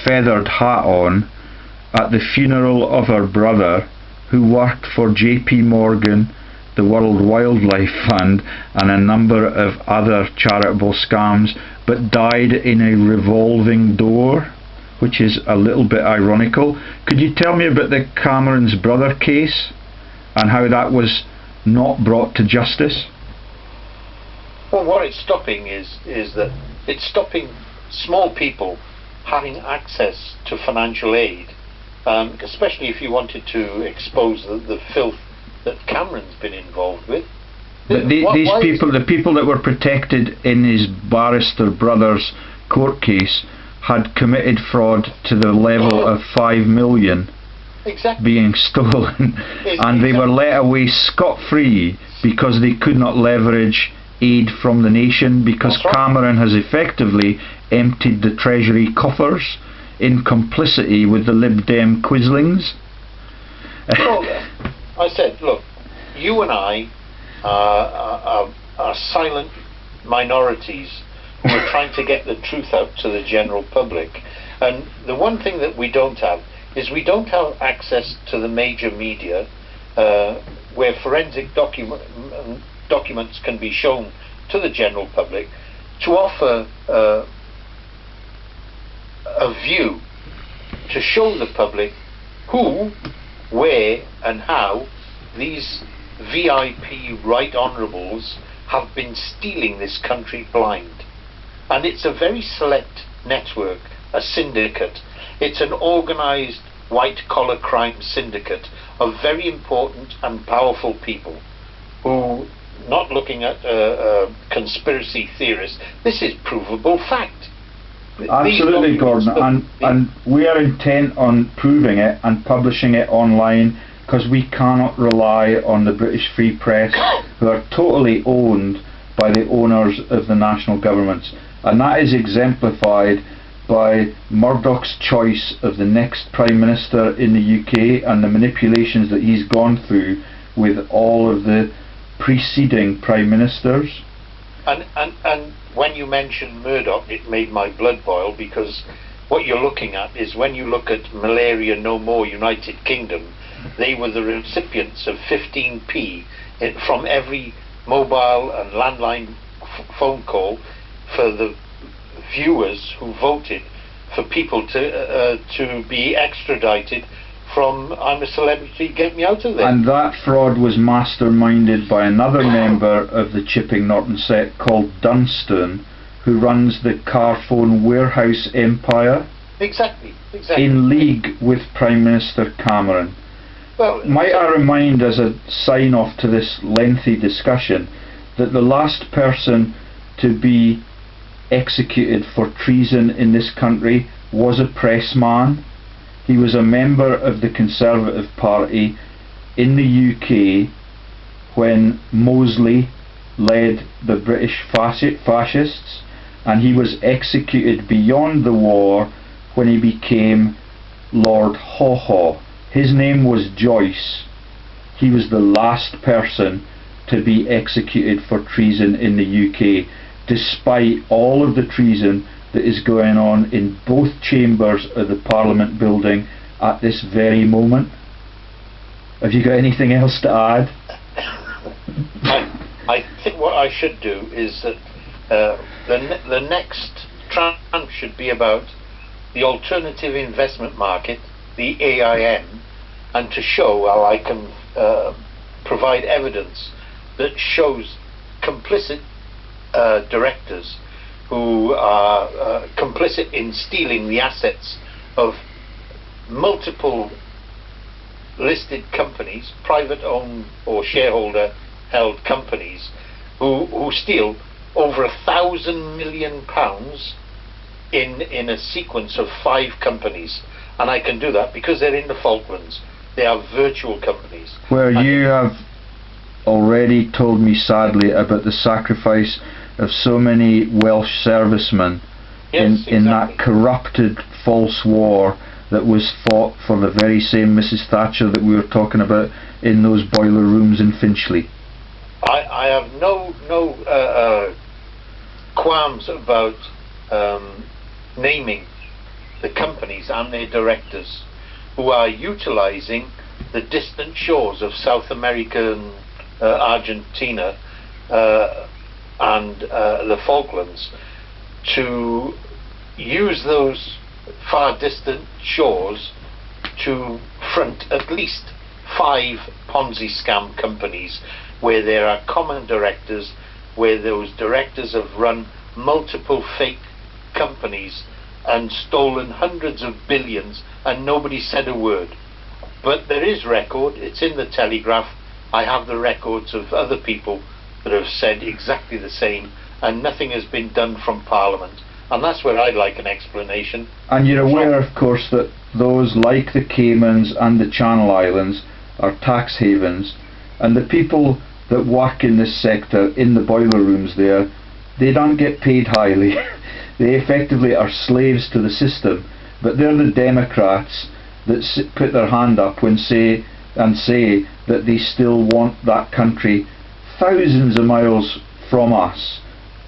feathered hat on at the funeral of her brother, who worked for JP Morgan, the World Wildlife Fund, and a number of other charitable scams, but died in a revolving door, which is a little bit ironical. Could you tell me about the Cameron's brother case and how that was not brought to justice? Well, what it's stopping is that it's stopping small people having access to financial aid, especially if you wanted to expose the filth that Cameron's been involved with. The people that were protected in his barrister brother's court case had committed fraud to the level of 5 million being stolen, and they were let away scot-free because they could not leverage aid from the nation, because Cameron has effectively emptied the treasury coffers in complicity with the Lib Dem quislings. Well, I said, look, you and I are silent minorities who are trying to get the truth out to the general public, and the one thing that we don't have is we don't have access to the major media where forensic documents can be shown to the general public to offer a view to show the public who, where and how these VIP right honourables have been stealing this country blind. And it's a very select network, a syndicate. It's an organised white-collar crime syndicate of very important and powerful people who, not looking at conspiracy theorists, this is provable fact. Absolutely, Gordon, and we are intent on proving it and publishing it online, because we cannot rely on the British Free Press, who are totally owned by the owners of the national governments. And that is exemplified by Murdoch's choice of the next Prime Minister in the UK and the manipulations that he's gone through with all of the preceding Prime Ministers. And when you mentioned Murdoch, it made my blood boil, because what you're looking at is, when you look at Malaria No More United Kingdom, they were the recipients of 15p from every mobile and landline phone call for the viewers who voted for people to be extradited from I'm a celebrity, get me out of there. And that fraud was masterminded by another member of the Chipping Norton set called Dunstone, who runs the Carphone warehouse empire. Exactly. In league with Prime Minister Cameron. Well, might I remind, as a sign-off to this lengthy discussion, that the last person to be executed for treason in this country was a pressman. He was a member of the Conservative Party in the UK when Mosley led the British fascists, and he was executed beyond the war when he became Lord Haw Haw. His name was Joyce. He was the last person to be executed for treason in the UK, despite all of the treason that is going on in both chambers of the Parliament building at this very moment. Have you got anything else to add? I think what I should do is that the next tranche should be about the alternative investment market, the AIM, and to show how I can provide evidence that shows complicit directors who are complicit in stealing the assets of multiple listed companies, private owned or shareholder held companies, who steal over £1,000 million in a sequence of 5 companies. And I can do that because they're in the Falklands. They are virtual companies. Where you have already told me sadly about the sacrifice of so many Welsh servicemen in that corrupted false war that was fought for the very same Mrs. Thatcher that we were talking about in those boiler rooms in Finchley. I have no qualms about naming the companies and their directors who are utilising the distant shores of South America and Argentina and the Falklands to use those far distant shores to front at least 5 Ponzi scam companies where there are common directors, where those directors have run multiple fake companies and stolen hundreds of billions and nobody said a word. But there is record, it's in the Telegraph. I have the records of other people that have said exactly the same, and nothing has been done from Parliament. And that's where I'd like an explanation. And you're aware, of course, that those like the Caymans and the Channel Islands are tax havens, and the people that work in this sector, in the boiler rooms there, they don't get paid highly. They effectively are slaves to the system, but they're the Democrats that put their hand up when say that they still want that country thousands of miles from us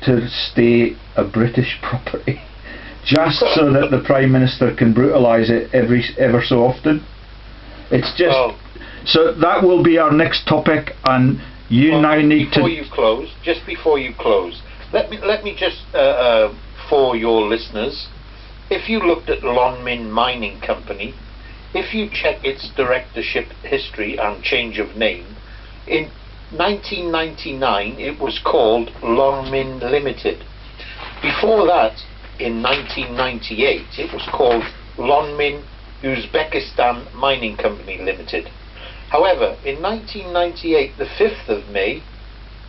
to stay a British property, just so that the Prime Minister can brutalise it ever so often. It's just so that will be our next topic, and now need to. Just before you close, let me just for your listeners, if you looked at Lonmin Mining Company, if you check its directorship history and change of name, in 1999 it was called Lonmin Limited. Before that, in 1998, it was called Lonmin Uzbekistan Mining Company Limited. However, in 1998, the 5th of May,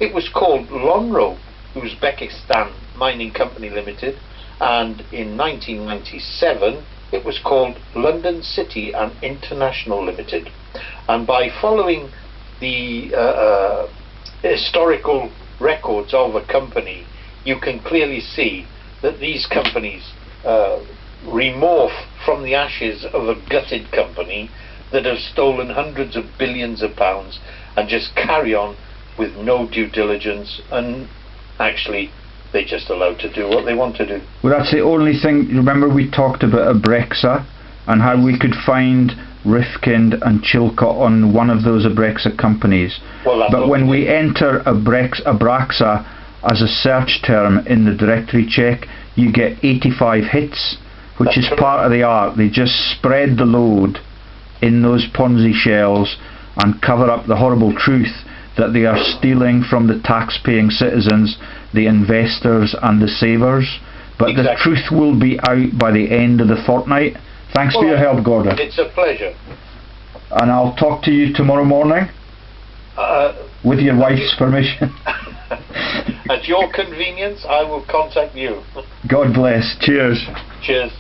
it was called Lonro Uzbekistan Mining Company Limited, and in 1997 it was called London City and International Limited. And by following the historical records of a company, you can clearly see that these companies remorph from the ashes of a gutted company that have stolen hundreds of billions of pounds and just carry on with no due diligence, and actually they're just allowed to do what they want to do. Well, that's the only thing. Remember we talked about Abrexa and how we could find Rifkind and Chilcot on one of those Abrexa companies. But when we enter Abraxa as a search term in the directory check, you get 85 hits, which That's is correct. part of the art. They just spread the load in those Ponzi shells and cover up the horrible truth that they are stealing from the tax-paying citizens, the investors and the savers. But the Exactly. truth will be out by the end of the fortnight. Thanks for your help, Gordon. It's a pleasure. And I'll talk to you tomorrow morning, with your wife's permission. At your convenience, I will contact you. God bless. Cheers. Cheers.